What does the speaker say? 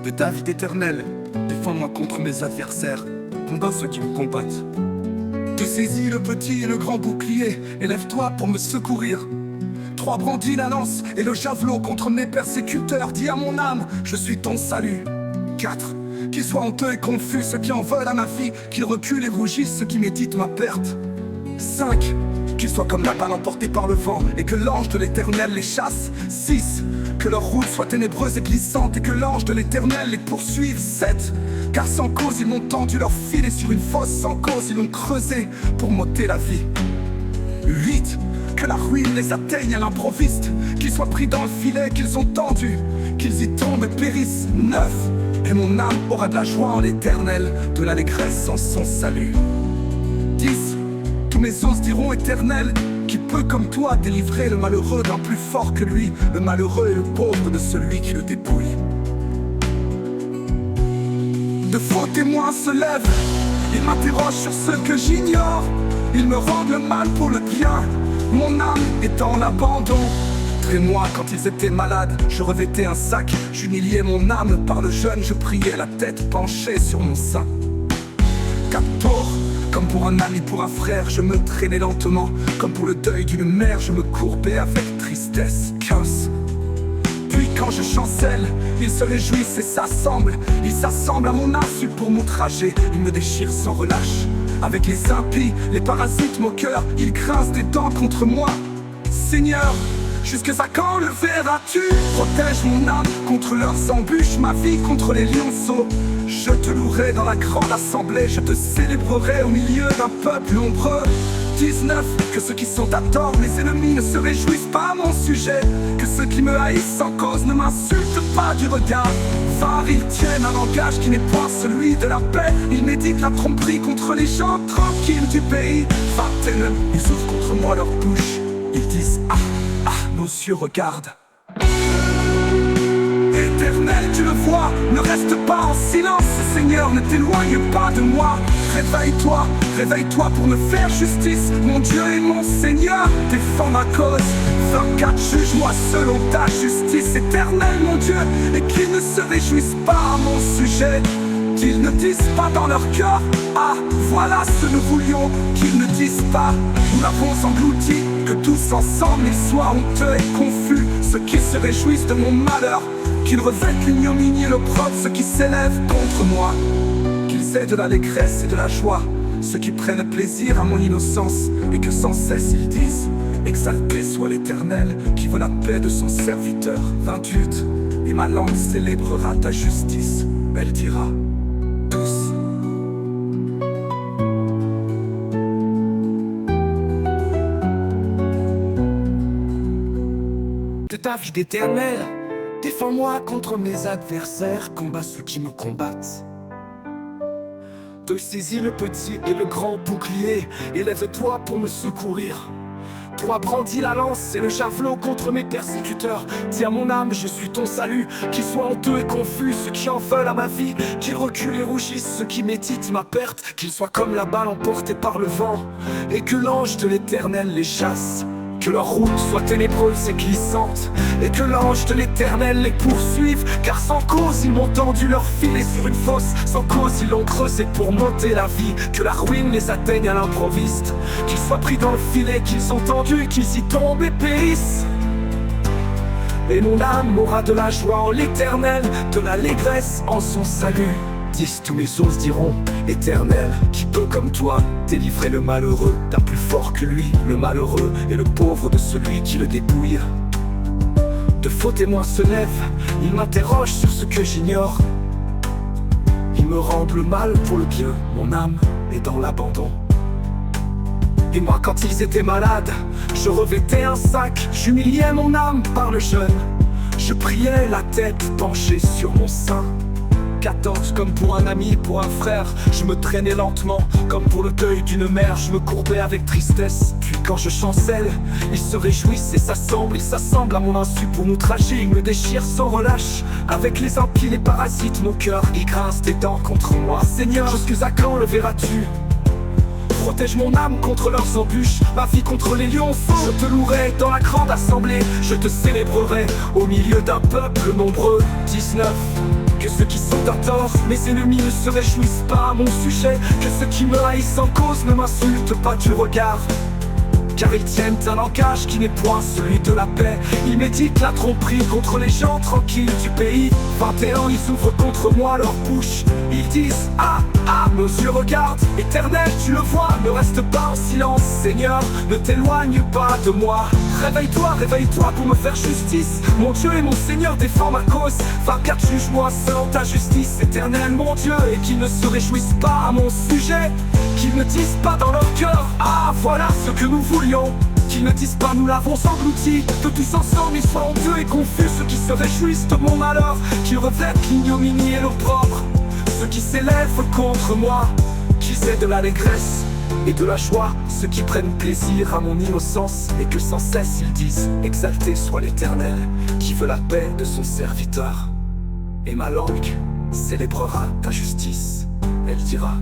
de ta vie éternelle. Défends-moi contre mes adversaires, combat ceux qui me combattent. Tu saisis le petit et le grand bouclier, élève-toi pour me secourir. 3 brandis la lance et le javelot contre mes persécuteurs. Dis à mon âme, je suis ton salut. 4. Qu'ils soient honteux et confus ceux qui en veulent à ma vie, qu'ils reculent et rougissent ceux qui méditent ma perte. 5. Qu'ils soient comme la balle emportée par le vent et que l'ange de l'éternel les chasse. 6. Que leur route soit ténébreuse et glissante et que l'ange de l'éternel les poursuive. 7. Car sans cause ils m'ont tendu leur fil et sur une fosse sans cause ils l'ont creusé pour m'ôter la vie. 8. Que la ruine les atteigne à l'improviste, qu'ils soient pris dans le filet qu'ils ont tendu, qu'ils y tombent et périssent. 9. Et mon âme aura de la joie en l'éternel, de l'allégresse en son salut. 10. Tous mes os diront éternel, qui peut comme toi délivrer le malheureux d'un plus fort que lui, le malheureux et le pauvre de celui qui le dépouille. De faux témoins se lèvent, ils m'interrogent sur ce que j'ignore, ils me rendent le mal pour le bien, mon âme est dans l'abandon. Moi quand ils étaient malades, je revêtais un sac, j'humiliais mon âme par le jeûne, je priais la tête penchée sur mon sein. 14. Comme pour un ami, pour un frère, je me traînais lentement, comme pour le deuil d'une mère, je me courbais avec tristesse. 15. Puis quand je chancelle, ils se réjouissent et s'assemblent, ils s'assemblent à mon insu pour m'outrager, ils me déchirent sans relâche. Avec les impies, les parasites moqueurs, ils grincent des dents contre moi. Seigneur, jusqu'à quand le verras-tu? Protège mon âme contre leurs embûches, ma vie contre les lionceaux. Je te louerai dans la grande assemblée, je te célébrerai au milieu d'un peuple nombreux. 19. Que ceux qui sont à tort, mes ennemis, ne se réjouissent pas à mon sujet, que ceux qui me haïssent sans cause ne m'insultent pas du regard. 20. Ils tiennent un langage qui n'est point celui de la paix, ils méditent la tromperie contre les gens tranquilles du pays. 21. Ils ouvrent contre moi leur bouche, ils disent ah, ah, nos yeux regardent. Éternel, tu le vois, ne reste pas en silence, Seigneur, ne t'éloigne pas de moi. Réveille-toi, réveille-toi pour me faire justice, mon Dieu et mon Seigneur, défends ma cause. 24. Juge-moi selon ta justice éternelle, mon Dieu, et qu'ils ne se réjouissent pas à mon sujet, qu'ils ne disent pas dans leur cœur, ah, voilà ce que nous voulions, qu'ils ne disent pas, nous l'avons englouti, que tous ensemble ils soient honteux et confus, ceux qui se réjouissent de mon malheur, qu'ils revêtent l'ignominie et l'opprobre, ceux qui s'élèvent contre moi, qu'ils aient de l'allégresse et de la joie, ceux qui prennent plaisir à mon innocence, et que sans cesse ils disent, exalté soit l'Éternel, qui veut la paix de son serviteur. 28. Et ma langue célébrera ta justice, elle dira, tous. De ta vie d'éternel, défends-moi contre mes adversaires, combat ceux qui me combattent. Te saisis le petit et le grand bouclier, élève-toi pour me secourir. 3. Brandis la lance et le javelot contre mes persécuteurs. Dis à mon âme, je suis ton salut, qu'ils soient honteux et confus ceux qui en veulent à ma vie, qu'ils reculent et rougissent ceux qui méditent ma perte, qu'ils soient comme la balle emportée par le vent, et que l'ange de l'éternel les chasse. Que leur route soit ténébreuse et glissante, et que l'ange de l'éternel les poursuive, car sans cause ils m'ont tendu leur filet sur une fosse, sans cause ils l'ont creusé pour m'ôter la vie. Que la ruine les atteigne à l'improviste, qu'ils soient pris dans le filet qu'ils ont tendu, qu'ils y tombent et périssent. Et mon âme aura de la joie en l'éternel, de l'allégresse en son salut. 10. Tous mes os diront, Éternel, qui peut comme toi délivrer le malheureux d'un plus fort que lui, le malheureux et le pauvre de celui qui le dépouille. De faux témoins se lèvent, ils m'interrogent sur ce que j'ignore, ils me rendent le mal pour le bien, mon âme est dans l'abandon. Et moi quand ils étaient malades, je revêtais un sac, j'humiliais mon âme par le jeûne, je priais la tête penchée sur mon sein. 14. Comme pour un ami, pour un frère, je me traînais lentement, comme pour le deuil d'une mère, je me courbais avec tristesse. Puis quand je chancelle, ils se réjouissent et s'assemblent, ils s'assemblent à mon insu pour m'outrager, ils me déchirent sans relâche. Avec les impies, les parasites, mon cœur, ils grincent des dents contre moi. Seigneur, jusqu'à quand le verras-tu? Protège mon âme contre leurs embûches, ma vie contre les lionceaux. Je te louerai dans la grande assemblée, je te célébrerai au milieu d'un peuple nombreux. 19. que ceux qui sont à tort, mes ennemis ne se réjouissent pas à mon sujet, que ceux qui me haïssent sans cause ne m'insultent pas du regard. Car ils tiennent un langage qui n'est point celui de la paix. Ils méditent la tromperie contre les gens tranquilles du pays. 21, ils ouvrent contre moi leur bouche. Ils disent ah, ah, nos yeux regardent. Éternel, tu le vois, ne reste pas en silence. Seigneur, ne t'éloigne pas de moi. Réveille-toi, réveille-toi pour me faire justice. Mon Dieu et mon Seigneur, défends ma cause. 24, juge-moi selon ta justice. Éternel, mon Dieu, et qu'ils ne se réjouissent pas à mon sujet. Qu'ils ne disent pas dans leur cœur ah, voilà ce que nous voulions. Qu'ils ne disent pas nous l'avons englouti. De tous ensemble ils soient honteux et confus. Ceux qui se réjouissent de mon malheur, qui revêtent l'ignominie et l'opprobre. Ceux qui s'élèvent contre moi, qu'ils aient de l'allégresse et de la joie. Ceux qui prennent plaisir à mon innocence et que sans cesse ils disent exalté soit l'Éternel, qui veut la paix de son serviteur. Et ma langue célébrera ta justice. Elle dira